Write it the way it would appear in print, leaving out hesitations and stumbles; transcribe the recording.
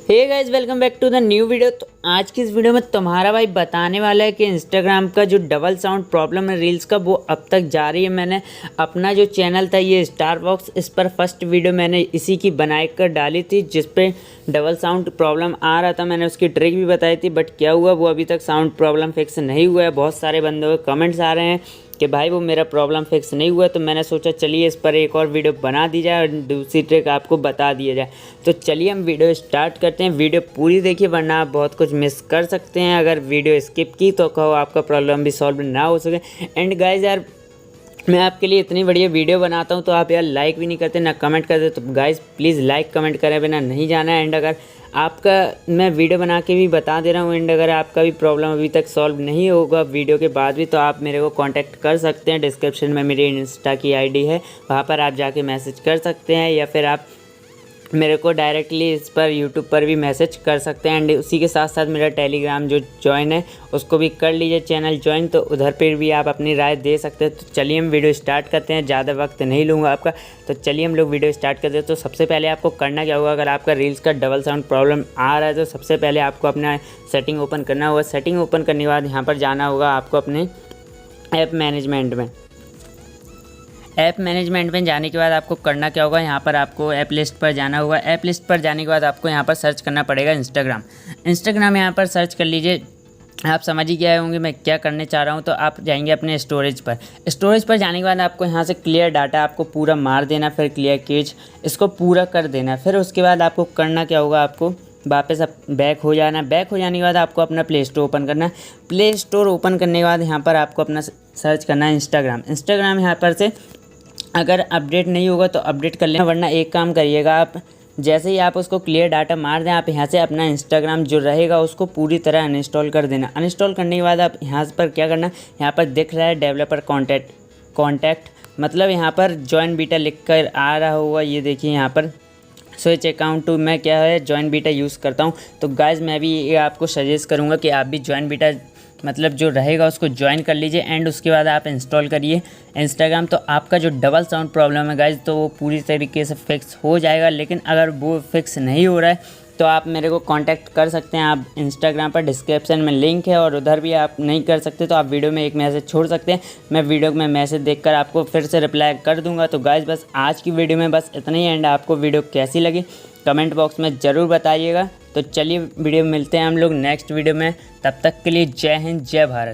Hey guys, welcome back to the new video. तो आज की इस वीडियो में तुम्हारा भाई बताने वाला है कि इंस्टाग्राम का जो डबल साउंड प्रॉब्लम है रील्स का, वो अब तक जारी है। मैंने अपना जो चैनल था ये स्टार बॉक्स, इस पर फर्स्ट वीडियो मैंने इसी की बनाई कर डाली थी जिस पे डबल साउंड प्रॉब्लम आ रहा था। मैंने उसकी ट्रिक भी बताई थी, बट क्या हुआ, वो अभी तक साउंड प्रॉब्लम फिक्स नहीं हुआ है। बहुत सारे बंदों के कमेंट्स आ रहे हैं कि भाई वो मेरा प्रॉब्लम फिक्स नहीं हुआ। तो मैंने सोचा चलिए इस पर एक और वीडियो बना दी जाए और दूसरी ट्रिक आपको बता दिया जाए। तो चलिए हम वीडियो स्टार्ट करते हैं। वीडियो पूरी देखिए वरना आप बहुत कुछ मिस कर सकते हैं। अगर वीडियो स्किप की तो कहो आपका प्रॉब्लम भी सॉल्व ना हो सके। एंड गाइज यार, मैं आपके लिए इतनी बढ़िया वीडियो बनाता हूँ तो आप यार लाइक भी नहीं करते ना कमेंट करते। तो गाइज़ प्लीज़ लाइक कमेंट करें बिना नहीं जाना है। एंड अगर आपका, मैं वीडियो बना के भी बता दे रहा हूँ, एंड अगर आपका भी प्रॉब्लम अभी तक सॉल्व नहीं होगा वीडियो के बाद भी, तो आप मेरे को कांटेक्ट कर सकते हैं। डिस्क्रिप्शन में मेरी इंस्टा की आईडी है, वहाँ पर आप जाके मैसेज कर सकते हैं, या फिर आप मेरे को डायरेक्टली इस पर यूट्यूब पर भी मैसेज कर सकते हैं। एंड उसी के साथ साथ मेरा टेलीग्राम जो ज्वाइन है उसको भी कर लीजिए चैनल ज्वाइन, तो उधर पर भी आप अपनी राय दे सकते हैं। तो चलिए हम वीडियो स्टार्ट करते हैं, ज़्यादा वक्त नहीं लूँगा आपका। तो चलिए हम लोग वीडियो स्टार्ट करते हैं। तो सबसे पहले आपको करना क्या होगा, अगर आपका रील्स का डबल साउंड प्रॉब्लम आ रहा है तो सबसे पहले आपको अपना सेटिंग ओपन करना होगा। सेटिंग ओपन करने के बाद यहाँ पर जाना होगा आपको अपने ऐप मैनेजमेंट में। ऐप मैनेजमेंट में जाने के बाद आपको करना क्या होगा, यहाँ पर आपको ऐप लिस्ट पर जाना होगा। ऐप लिस्ट पर जाने के बाद आपको यहाँ पर सर्च करना पड़ेगा इंस्टाग्राम यहाँ पर सर्च कर लीजिए। आप समझ ही गए होंगे मैं क्या करने चाह रहा हूँ। तो आप जाएंगे अपने स्टोरेज पर जाने के बाद आपको यहाँ से क्लियर डाटा आपको पूरा मार देना, फिर क्लियर केज इसको पूरा कर देना। फिर उसके बाद आपको करना क्या होगा, आपको वापस बैक हो जाना। बैक हो जाने के बाद आपको अपना प्ले स्टोर ओपन करना है। प्ले स्टोर ओपन करने के बाद यहाँ पर आपको अपना सर्च करना है इंस्टाग्राम यहाँ पर से अगर अपडेट नहीं होगा तो अपडेट कर लेना, वरना एक काम करिएगा, आप जैसे ही आप उसको क्लियर डाटा मार दें, आप यहाँ से अपना इंस्टाग्राम जो रहेगा उसको पूरी तरह अनइंस्टॉल कर देना। अनइंस्टॉल करने के बाद आप यहाँ पर क्या करना, यहाँ पर दिख रहा है डेवलपर कॉन्टैक्ट, मतलब यहाँ पर जॉइन बीटा लिख कर आ रहा होगा। ये देखिए यहाँ पर स्विच अकाउंट टू, मैं क्या है जॉइन बीटा यूज़ करता हूँ। तो गाइज़ मैं भी ये आपको सजेस्ट करूँगा कि आप भी जॉइन बीटा मतलब जो रहेगा उसको ज्वाइन कर लीजिए। एंड उसके बाद आप इंस्टॉल करिए इंस्टाग्राम। तो आपका जो डबल साउंड प्रॉब्लम है गाइज, तो वो पूरी तरीके से फिक्स हो जाएगा। लेकिन अगर वो फिक्स नहीं हो रहा है तो आप मेरे को कांटेक्ट कर सकते हैं। आप इंस्टाग्राम पर डिस्क्रिप्शन में लिंक है, और उधर भी आप नहीं कर सकते तो आप वीडियो में एक मैसेज छोड़ सकते हैं। मैं वीडियो में मैसेज देखकर आपको फिर से रिप्लाई कर दूंगा। तो गाइज बस आज की वीडियो में बस इतना ही। एंड आपको वीडियो कैसी लगी कमेंट बॉक्स में ज़रूर बताइएगा। तो चलिए वीडियो में मिलते हैं हम लोग नेक्स्ट वीडियो में। तब तक के लिए जय हिंद जय भारत।